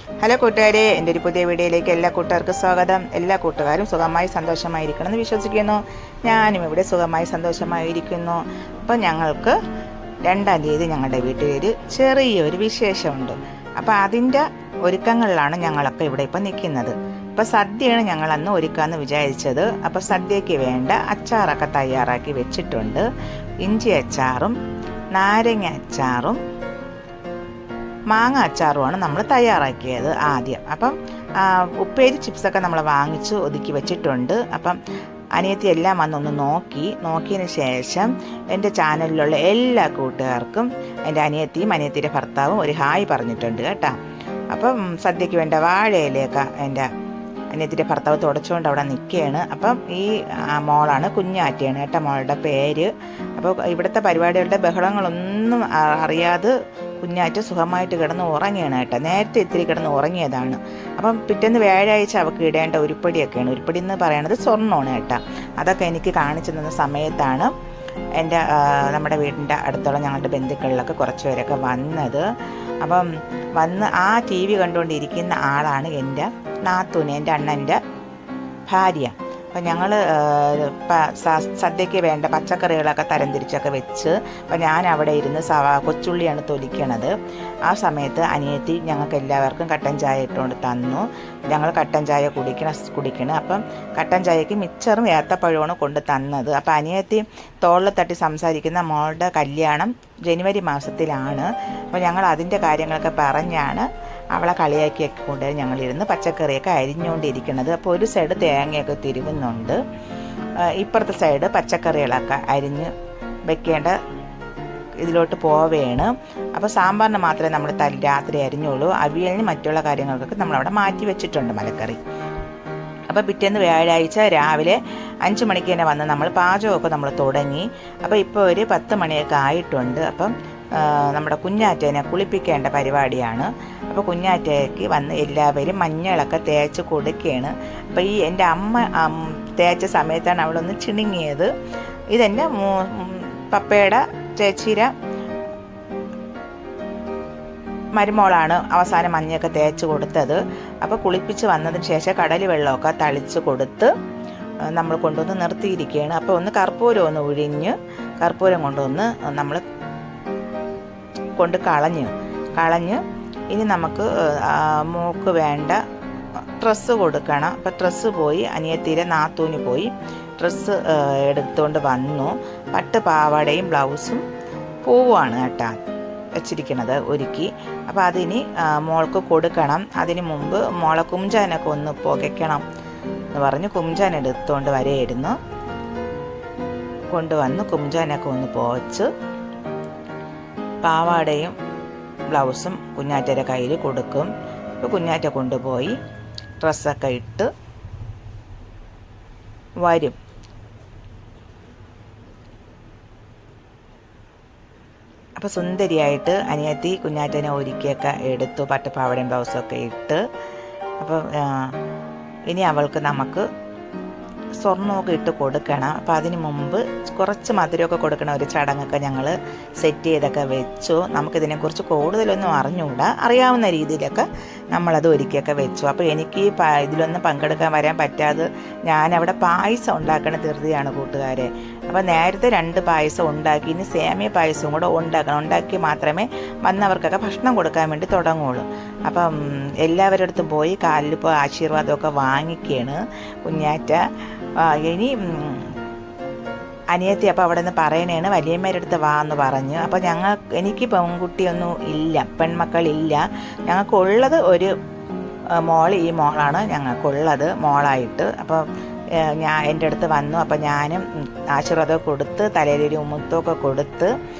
Hello കൂട്ടുകാരെ, എൻ്റെ ഒരു പുതിയ വീഡിയോയിലേക്ക് എല്ലാ കൂട്ടുകാർക്കും സ്വാഗതം. എല്ലാ കൂട്ടുകാരും സുഖമായി സന്തോഷമായിരിക്കണമെന്ന് വിശ്വസിക്കുന്നു. ഞാനും ഇവിടെ സുഖമായി സന്തോഷമായിരിക്കുന്നു. അപ്പോൾ ഞങ്ങൾക്ക് 2-ാം തീയതി ഞങ്ങളുടെ വീട്ടിലൊരു ചെറിയൊരു വിശേഷമുണ്ട്. അപ്പോൾ അതിൻ്റെ ഒരുക്കങ്ങളിലാണ് ഞങ്ങളൊക്കെ ഇവിടെ ഇപ്പം നിൽക്കുന്നത്. അപ്പോൾ സദ്യയാണ് ഞങ്ങളന്ന് ഒരുക്കാമെന്ന് വിചാരിച്ചത്. അപ്പോൾ സദ്യയ്ക്ക് വേണ്ട അച്ചാറൊക്കെ തയ്യാറാക്കി വെച്ചിട്ടുണ്ട്. ഇഞ്ചി അച്ചാറും നാരങ്ങ അച്ചാറും മാങ്ങ അച്ചാറുമാണ് നമ്മൾ തയ്യാറാക്കിയത് ആദ്യം. അപ്പം ഉപ്പേരി ചിപ്സൊക്കെ നമ്മൾ വാങ്ങിച്ച് ഒതുക്കി വെച്ചിട്ടുണ്ട്. അപ്പം അനിയത്തി എല്ലാം വന്നൊന്ന് നോക്കിയതിന് ശേഷം എൻ്റെ ചാനലിലുള്ള എല്ലാ കൂട്ടുകാർക്കും എൻ്റെ അനിയത്തിയുടെ ഭർത്താവും ഒരു ഹായ് പറഞ്ഞിട്ടുണ്ട് കേട്ടോ. അപ്പം സദ്യയ്ക്ക് വേണ്ട വാഴയിലേക്ക് എൻ്റെ അനിയത്തിൻ്റെ ഭർത്താവ് തുടച്ചുകൊണ്ട് അവിടെ നിൽക്കുകയാണ്. അപ്പം ഈ മോളാണ്, കുഞ്ഞാറ്റയാണ് കേട്ടോ മോളുടെ പേര്. അപ്പോൾ ഇവിടുത്തെ പരിപാടികളുടെ ബഹളങ്ങളൊന്നും അറിയാതെ കുഞ്ഞാറ്റ സുഖമായിട്ട് കിടന്ന് ഉറങ്ങിയാണ് കേട്ടോ. നേരത്തെ ഇത്തിരി കിടന്ന് ഉറങ്ങിയതാണ്. അപ്പം പിറ്റേന്ന് വ്യാഴാഴ്ച അവൾക്ക് ഇടേണ്ട ഉരുപ്പടിയൊക്കെയാണ്. ഉരുപ്പടി എന്ന് പറയണത് സ്വർണ്ണമാണ് കേട്ടോ. അതൊക്കെ എനിക്ക് കാണിച്ചു തന്ന സമയത്താണ് നമ്മുടെ വീടിൻ്റെ അടുത്തുള്ള ഞങ്ങളുടെ ബന്ധുക്കളിലൊക്കെ കുറച്ച് പേരൊക്കെ വന്നത്. അപ്പം വന്ന് ആ ടി വി കണ്ടുകൊണ്ടിരിക്കുന്ന ആളാണ് എൻ്റെ നാത്തൂന്, എൻ്റെ അണ്ണൻ്റെ ഭാര്യ. അപ്പം ഞങ്ങൾ സദ്യയ്ക്ക് വേണ്ട പച്ചക്കറികളൊക്കെ തരംതിരിച്ചൊക്കെ വെച്ച്, അപ്പം ഞാൻ അവിടെ ഇരുന്ന് കൊച്ചുള്ളിയാണ് തൊലിക്കണത്. ആ സമയത്ത് അനിയത്തി ഞങ്ങൾക്ക് എല്ലാവർക്കും കട്ടൻ ചായ ഇട്ടുകൊണ്ട് തന്നു. ഞങ്ങൾ കട്ടൻ ചായ കുടിക്കണം. അപ്പം കട്ടൻ ചായക്ക് മിച്ചറും ഏത്തപ്പഴമാണ് കൊണ്ട് തന്നത്. അപ്പം അനിയത്തി തോളിൽ തട്ടി സംസാരിക്കുന്ന മോളുടെ കല്യാണം ജനുവരി മാസത്തിലാണ്. അപ്പോൾ ഞങ്ങൾ അതിൻ്റെ കാര്യങ്ങളൊക്കെ പറഞ്ഞാണ് അവളെ കളിയാക്കിയൊക്കെ കൊണ്ട് ഞങ്ങളിരുന്ന് പച്ചക്കറിയൊക്കെ അരിഞ്ഞുകൊണ്ടിരിക്കുന്നത്. അപ്പോൾ ഒരു സൈഡ് തേങ്ങയൊക്കെ തിരുവുന്നുണ്ട്, ഇപ്പുറത്തെ സൈഡ് പച്ചക്കറികളൊക്കെ അരിഞ്ഞ് വെക്കേണ്ട ഇതിലോട്ട് പോവേണ്. അപ്പോൾ സാമ്പാറിന് മാത്രമേ നമ്മൾ രാത്രി അരിഞ്ഞുള്ളൂ. അവിയലിന് മറ്റുള്ള കാര്യങ്ങൾക്കൊക്കെ നമ്മളവിടെ മാറ്റി വെച്ചിട്ടുണ്ട് മലക്കറി. അപ്പോൾ പിറ്റേന്ന് വ്യാഴാഴ്ച രാവിലെ 5 മണിക്ക് തന്നെ വന്ന് നമ്മൾ പാചകമൊക്കെ നമ്മൾ തുടങ്ങി. അപ്പോൾ ഇപ്പോൾ ഒരു 10 മണിയൊക്കെ ആയിട്ടുണ്ട്. അപ്പം നമ്മുടെ കുഞ്ഞാറ്റേനെ കുളിപ്പിക്കേണ്ട പരിപാടിയാണ്. അപ്പോൾ കുഞ്ഞാറ്റയ്ക്ക് വന്ന് എല്ലാവരും മഞ്ഞളൊക്കെ തേച്ച് കൊടുക്കുകയാണ്. അപ്പോൾ ഈ എൻ്റെ അമ്മ തേച്ച സമയത്താണ് അവളൊന്ന് ചിണുങ്ങിയത്. ഇതെൻ്റെ പപ്പയുടെ ചേച്ചിയുടെ മരുമോളാണ് അവസാനം മഞ്ഞയൊക്കെ തേച്ച് കൊടുത്തത്. അപ്പോൾ കുളിപ്പിച്ച് വന്നതിന് ശേഷം കടൽ വെള്ളമൊക്കെ തളിച്ച് കൊടുത്ത് നമ്മൾ കൊണ്ടുവന്ന് നിർത്തിയിരിക്കുകയാണ്. അപ്പോൾ ഒന്ന് കർപ്പൂരം ഒന്ന് ഒഴിഞ്ഞ് കർപ്പൂരം കൊണ്ടുവന്ന് നമ്മൾ കളഞ്ഞ് ഇനി നമുക്ക് മോക്ക് വേണ്ട ഡ്രസ്സ് കൊടുക്കണം. അപ്പോൾ ഡ്രസ്സ് പോയി അനിയത്തിയുടെ നാത്തൂന് പോയി ഡ്രസ്സ് എടുത്തുകൊണ്ട് വന്നു. പട്ട് പാവാടയും ബ്ലൗസും പൂവാണ് കേട്ടോ വെച്ചിരിക്കുന്നത് ഒരുക്കി. അപ്പോൾ അതിന് മോൾക്ക് കൊടുക്കണം. അതിന് മുമ്പ് മോളെ കുംജാനൊക്കെ ഒന്ന് പുകയ്ക്കണം എന്ന് പറഞ്ഞ് കുംജാൻ എടുത്തുകൊണ്ട് വരെയായിരുന്നു. കൊണ്ടുവന്ന് കുംജാനൊക്കെ ഒന്ന് പുകച്ച് പാവാടയും ബ്ലൗസും കുഞ്ഞാറ്റയുടെ കയ്യിൽ കൊടുക്കും. ഇപ്പോൾ കുഞ്ഞാറ്റ കൊണ്ടുപോയി ഡ്രസ്സൊക്കെ ഇട്ട് വരും. അപ്പോൾ സുന്ദരിയായിട്ട് അനിയത്തി കുഞ്ഞാറ്റനെ ഒരുക്കിയൊക്കെ എടുത്തു, പട്ടുപാവാടയും ബ്ലൗസൊക്കെ ഇട്ട്. അപ്പം ഇനി അവൾക്ക് നമുക്ക് സ്വർണ്ണമൊക്കെ ഇട്ട് കൊടുക്കണം. അപ്പോൾ അതിന് മുമ്പ് കുറച്ച് മധുരമൊക്കെ കൊടുക്കണ ഒരു ചടങ്ങൊക്കെ ഞങ്ങൾ സെറ്റ് ചെയ്തൊക്കെ വെച്ചു. നമുക്കിതിനെക്കുറിച്ച് കൂടുതലൊന്നും അറിഞ്ഞുകൂടാ, അറിയാവുന്ന രീതിയിലൊക്കെ നമ്മളത് ഒരുക്കിയൊക്കെ വെച്ചു. അപ്പോൾ എനിക്ക് ഇതിലൊന്നും പങ്കെടുക്കാൻ വരാൻ പറ്റാതെ ഞാനവിടെ പായസം ഉണ്ടാക്കണ ധൃതിയാണ് കൂട്ടുകാരെ. അപ്പോൾ നേരത്തെ 2 പായസം ഉണ്ടാക്കി, ഇനി സേമിയ പായസവും കൂടെ ഉണ്ടാക്കി മാത്രമേ വന്നവർക്കൊക്കെ ഭക്ഷണം കൊടുക്കാൻ വേണ്ടി തുടങ്ങുള്ളൂ. അപ്പം എല്ലാവരുടെ അടുത്തും പോയി കാലിൽ പോയി ആശീർവാദമൊക്കെ വാങ്ങിക്കുകയാണ് കുഞ്ഞാറ്റ. ഇനി അനിയത്തി അപ്പോൾ അവിടെ നിന്ന് പറയണേണ് വലിയമ്മേരുടെ അടുത്ത് വാ എന്ന് പറഞ്ഞ്. അപ്പോൾ എനിക്ക് പെൺകുട്ടിയൊന്നും ഇല്ല, പെൺമക്കളില്ല. ഞങ്ങൾക്കുള്ളത് ഒരു ഈ മോളാണ് ഞങ്ങൾക്കുള്ളത് മോളായിട്ട്. അപ്പോൾ എൻ്റെ അടുത്ത് വന്നു. അപ്പം ഞാനും ആശീർവാദമൊക്കെ കൊടുത്ത് തലയിലൊരു ഉമ്മത്തൊക്കെ കൊടുത്ത്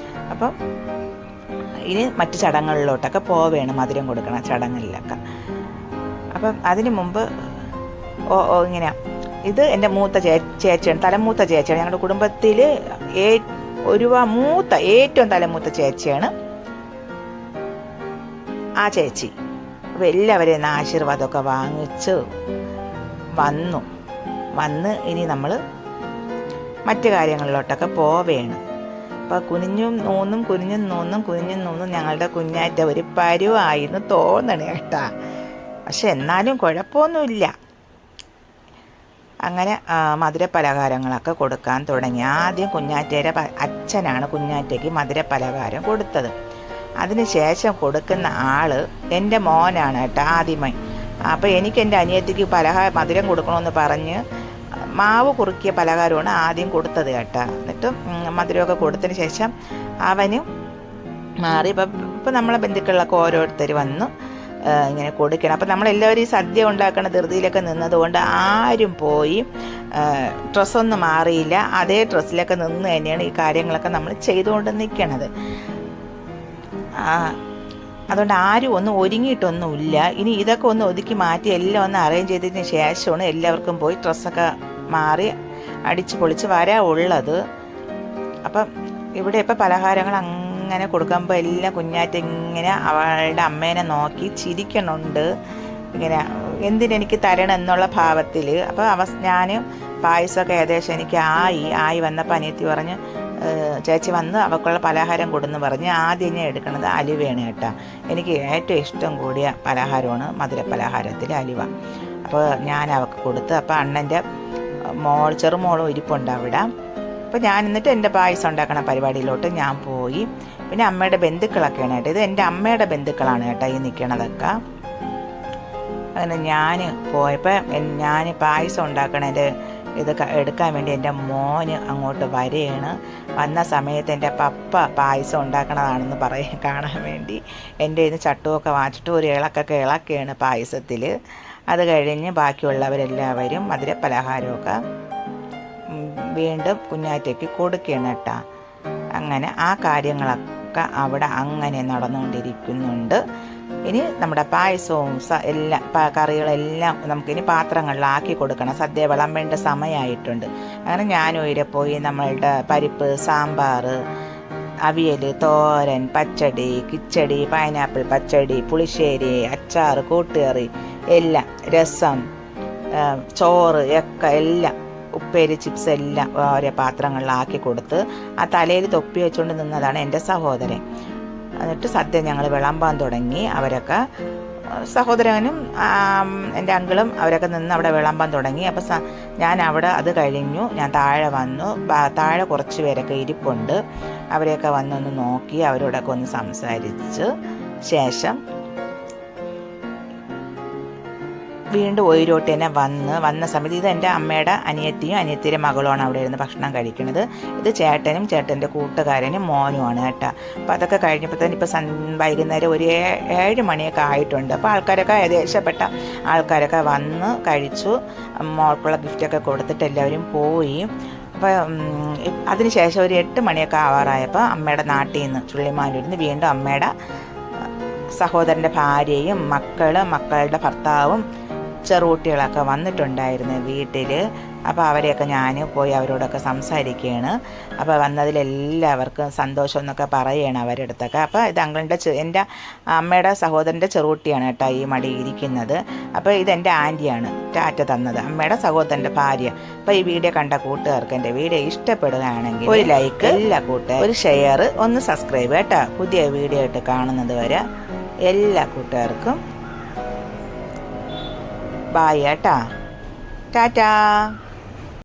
അപ്പം ഇനി മറ്റ് ചടങ്ങുകളിലോട്ടൊക്കെ പോവുകയാണ്, മധുരം കൊടുക്കണം ചടങ്ങിലൊക്കെ. അപ്പം അതിന് മുമ്പ് ഇങ്ങനെ ഇത് എൻ്റെ മൂത്ത ചേച്ചിയാണ്, തലമൂത്ത ചേച്ചിയാണ്. ഞങ്ങളുടെ കുടുംബത്തിൽ ഏറ്റവും തലമൂത്ത ചേച്ചിയാണ് ആ ചേച്ചി. അപ്പോൾ എല്ലാവരെയും ആശീർവാദമൊക്കെ വാങ്ങിച്ച് വന്ന് ഇനി നമ്മൾ മറ്റു കാര്യങ്ങളിലോട്ടൊക്കെ പോവുകയാണ്. അപ്പോൾ കുനിഞ്ഞും നൂന്നും ഞങ്ങളുടെ കുഞ്ഞാറ്റ ഒരു പരുവായിരുന്നു തോന്നണേ കേട്ടാ. പക്ഷെ എന്നാലും കുഴപ്പമൊന്നുമില്ല. അങ്ങനെ മധുര പലഹാരങ്ങളൊക്കെ കൊടുക്കാൻ തുടങ്ങി. ആദ്യം കുഞ്ഞാറ്റയുടെ അച്ഛനാണ് കുഞ്ഞാറ്റയ്ക്ക് മധുര പലഹാരം കൊടുത്തത്. അതിനുശേഷം കൊടുക്കുന്ന ആൾ എൻ്റെ മോനാണ് കേട്ടോ ആദ്യമേ. അപ്പോൾ എനിക്ക് എൻ്റെ അനിയത്തിക്ക് മധുരം കൊടുക്കണമെന്ന് പറഞ്ഞ് മാവ് കുറുക്കിയ പലഹാരമാണ് ആദ്യം കൊടുത്തത് കേട്ടോ. എന്നിട്ട് മധുരമൊക്കെ കൊടുത്തതിന് ശേഷം അവന് മാറി. ഇപ്പം നമ്മളെ ബന്ധുക്കളിലൊക്കെ ഓരോരുത്തർ വന്ന് ഇങ്ങനെ കൊടുക്കണം. അപ്പം നമ്മളെല്ലാവരും ഈ സദ്യ ഉണ്ടാക്കുന്ന ധൃതിയിലൊക്കെ നിന്നതുകൊണ്ട് ആരും പോയി ഡ്രസ്സൊന്നും മാറിയില്ല. അതേ ഡ്രസ്സിലൊക്കെ നിന്ന് തന്നെയാണ് ഈ കാര്യങ്ങളൊക്കെ നമ്മൾ ചെയ്തുകൊണ്ട് നിൽക്കണത്. അതുകൊണ്ട് ആരും ഒന്നും ഒരുങ്ങിയിട്ടൊന്നുമില്ല. ഇനി ഇതൊക്കെ ഒന്ന് ഒതുക്കി മാറ്റി എല്ലാം ഒന്ന് അറേഞ്ച് ചെയ്തതിന് ശേഷമാണ് എല്ലാവർക്കും പോയി ഡ്രസ്സൊക്കെ മാറി അടിച്ച് പൊളിച്ച് വരാനുള്ളത്. അപ്പം ഇവിടെ ഇപ്പം പലഹാരങ്ങൾ അങ്ങനെ കൊടുക്കുമ്പോൾ എല്ലാം കുഞ്ഞാറ്റ ഇങ്ങനെ അവളുടെ അമ്മേനെ നോക്കി ചിരിക്കണുണ്ട്, ഇങ്ങനെ എന്തിനെനിക്ക് തരണം എന്നുള്ള ഭാവത്തിൽ. അപ്പോൾ ഞാൻ പായസമൊക്കെ ഏകദേശം എനിക്ക് ആയി വന്നപ്പോൾ അനിയത്തി പറഞ്ഞ് ചേച്ചി വന്ന് അവൾക്കുള്ള പലഹാരം കൊടുന്ന് പറഞ്ഞ് ആദ്യം ഞാൻ എടുക്കുന്നത് അലുവയാണ് കേട്ടോ. എനിക്ക് ഏറ്റവും ഇഷ്ടം കൂടിയ പലഹാരമാണ് മധുര പലഹാരത്തിൽ അലുവ. അപ്പോൾ ഞാൻ അവൾക്ക് കൊടുത്ത്. അപ്പോൾ അണ്ണൻ്റെ ചെറുമോളും ഇരിപ്പുണ്ട് അവിടെ. അപ്പോൾ ഞാൻ എന്നിട്ട് എൻ്റെ പായസം ഉണ്ടാക്കണ പരിപാടിയിലോട്ട് ഞാൻ പോയി. പിന്നെ അമ്മയുടെ ബന്ധുക്കളൊക്കെയാണ് കേട്ടോ. ഇത് എൻ്റെ അമ്മയുടെ ബന്ധുക്കളാണ് കേട്ടോ ഈ നിൽക്കണതൊക്കെ. അങ്ങനെ ഞാൻ പോയപ്പോൾ ഞാൻ പായസം ഉണ്ടാക്കണതിൻ്റെ ഇത് എടുക്കാൻ വേണ്ടി എൻ്റെ മോന് അങ്ങോട്ട് വരെയാണ്. വന്ന സമയത്ത് എൻ്റെ പപ്പ പായസം ഉണ്ടാക്കണതാണെന്ന് കാണാൻ വേണ്ടി എൻ്റെ ഇന്ന് ചട്ടുമൊക്കെ വാങ്ങിച്ചിട്ട് ഒരു ഇളക്കൊക്കെ ഇളക്കുകയാണ് പായസത്തിൽ. അത് കഴിഞ്ഞ് ബാക്കിയുള്ളവരെല്ലാവരും മധുര പലഹാരമൊക്കെ വീണ്ടും കുഞ്ഞാറ്റയ്ക്ക് കൊടുക്കുകയാണ് കേട്ടോ. അങ്ങനെ ആ കാര്യങ്ങളൊക്കെ അവിടെ അങ്ങനെ നടന്നുകൊണ്ടിരിക്കുന്നുണ്ട്. ഇനി നമ്മുടെ പായസവും എല്ലാം കറികളെല്ലാം നമുക്കിനി പാത്രങ്ങളിലാക്കി കൊടുക്കണം. സദ്യ വിളമ്പേണ്ട സമയമായിട്ടുണ്ട്. അങ്ങനെ ഞാനും പോയി നമ്മളുടെ പരിപ്പ്, സാമ്പാർ, അവിയൽ, തോരൻ, പച്ചടി, കിച്ചടി, പൈനാപ്പിൾ പച്ചടി, പുളിശ്ശേരി, അച്ചാർ, കൂട്ടുകറി എല്ലാം, രസം, ചോറ് ഒക്കെ എല്ലാം, ഉപ്പേരി, ചിപ്സ് എല്ലാം ഓരോ പാത്രങ്ങളിലാക്കി കൊടുത്ത് ആ തലയിൽ തൊപ്പി വെച്ചുകൊണ്ട് നിന്നതാണ് എൻ്റെ സഹോദരൻ. എന്നിട്ട് സദ്യ ഞങ്ങൾ വിളമ്പാൻ തുടങ്ങി. അവരൊക്കെ സഹോദരനും എൻ്റെ അങ്കിളും അവരൊക്കെ നിന്ന് അവിടെ വിളമ്പാൻ തുടങ്ങി. അപ്പം ഞാൻ അവിടെ അത് കഴിഞ്ഞു. ഞാൻ താഴെ വന്നു. താഴെ കുറച്ച് പേരൊക്കെ ഇരിപ്പുണ്ട്. അവരെയൊക്കെ വന്നൊന്ന് നോക്കി അവരോടൊക്കെ ഒന്ന് സംസാരിച്ച് ശേഷം വീണ്ടും ഒയിരോട്ട് തന്നെ വന്ന സമയത്ത് ഇത് എൻ്റെ അമ്മയുടെ അനിയത്തിയുടെ മകളുമാണ് അവിടെ ഇരുന്ന് ഭക്ഷണം കഴിക്കുന്നത്. ഇത് ചേട്ടനും ചേട്ടൻ്റെ കൂട്ടുകാരനും മോനുമാണ് കേട്ടോ. അപ്പോൾ അതൊക്കെ കഴിഞ്ഞപ്പോൾ തന്നെ ഇപ്പോൾ വൈകുന്നേരം ഒരു 7 മണിയൊക്കെ ആയിട്ടുണ്ട്. അപ്പോൾ ആൾക്കാരൊക്കെ ഏകദേശപ്പെട്ട ആൾക്കാരൊക്കെ വന്ന് കഴിച്ചു. മോൾക്കുള്ള ഗിഫ്റ്റൊക്കെ കൊടുത്തിട്ട് എല്ലാവരും പോയി. അപ്പോൾ അതിനുശേഷം ഒരു 8 മണിയൊക്കെ ആവാറായപ്പോൾ അമ്മയുടെ നാട്ടിൽ നിന്ന് ചുള്ളിമാനൂരിൽ നിന്ന് വീണ്ടും അമ്മയുടെ സഹോദരൻ്റെ ഭാര്യയും മക്കളുടെ ഭർത്താവും ചെറുകുട്ടികളൊക്കെ വന്നിട്ടുണ്ടായിരുന്നു വീട്ടിൽ. അപ്പോൾ അവരെയൊക്കെ ഞാൻ പോയി അവരോടൊക്കെ സംസാരിക്കുകയാണ്. അപ്പോൾ വന്നതിലെല്ലാവർക്കും സന്തോഷം എന്നൊക്കെ പറയുകയാണ് അവരുടെ അടുത്തൊക്കെ. അപ്പോൾ ഇത് എൻ്റെ അമ്മയുടെ സഹോദരൻ്റെ ചെറുകുട്ടിയാണ് കേട്ടോ ഈ മടിയിരിക്കുന്നത്. അപ്പോൾ ഇതെൻ്റെ ആൻറ്റിയാണ് ടാറ്റ തന്നത്, അമ്മയുടെ സഹോദരൻ്റെ ഭാര്യ. അപ്പോൾ ഈ വീഡിയോ കണ്ട കൂട്ടുകാർക്ക് എൻ്റെ വീഡിയോ ഇഷ്ടപ്പെടുകയാണെങ്കിൽ ഒരു ലൈക്ക്, എല്ലാ കൂട്ടുകാരും ഒരു ഷെയർ, ഒന്ന് സബ്സ്ക്രൈബ് കേട്ടോ. പുതിയ വീഡിയോ ആയിട്ട് കാണുന്നത് വരെ എല്ലാ കൂട്ടുകാർക്കും ബായ് കേട്ടോ. ടാറ്റാ.